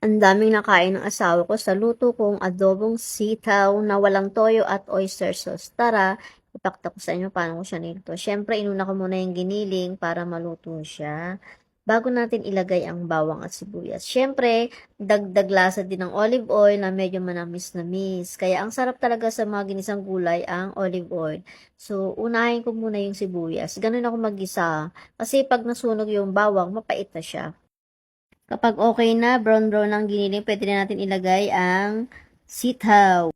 Ang daming nakain ng asawa ko sa luto kong adobong sitaw na walang toyo at oyster sauce. Tara, ipakita ko sa inyo paano ko siya niluto. Siyempre, inuna ko muna yung giniling para maluto siya. Bago natin ilagay ang bawang at sibuyas. Siyempre, dagdag lasa din ng olive oil na medyo manamis-namis. Kaya ang sarap talaga sa mga ginisang gulay ang olive oil. So, unahin ko muna yung sibuyas. Ganun ako mag-isa. Kasi pag nasunog yung bawang, mapait na siya. Kapag okay na, brown-brown ang giniling, pwede na natin ilagay ang sitaw.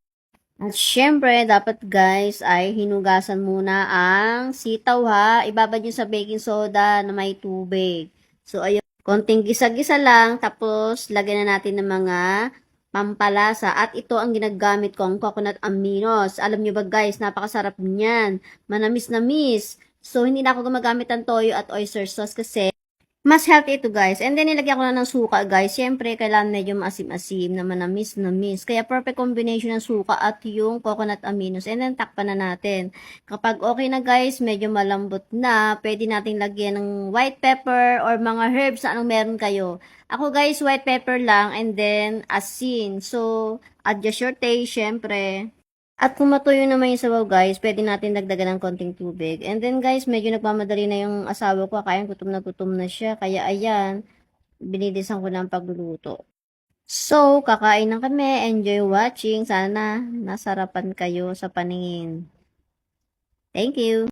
At syempre, dapat guys ay hinugasan muna ang sitaw ha. Ibabad nyo sa baking soda na may tubig. So, ayun. Konting gisa-gisa lang. Tapos, lagyan na natin ng mga pampalasa. At ito ang ginagamit kong coconut aminos. Alam nyo ba guys, napakasarap niyan. Manamis-namis. So, hindi na ako gumagamit ng toyo at oyster sauce kasi mas healthy ito guys. And then nilagyan ko na ng suka guys. Siyempre, kailangan medyo maasim-asim na manamis-namis. Kaya perfect combination ng suka at yung coconut aminos. And then takpan na natin. Kapag okay na guys, medyo malambot na, pwede natin lagyan ng white pepper or mga herbs na anong meron kayo. Ako guys, white pepper lang and then asin. So, adjust your taste syempre. At kung matuyo naman yung sabaw guys, pwede natin dagdagan ng konting tubig. And then guys, medyo nagmamadali na yung asawa ko. Kaya gutom na siya. Kaya ayan, binilisan ko lang pagluluto. So, kakain na kami. Enjoy watching. Sana nasarapan kayo sa paningin. Thank you.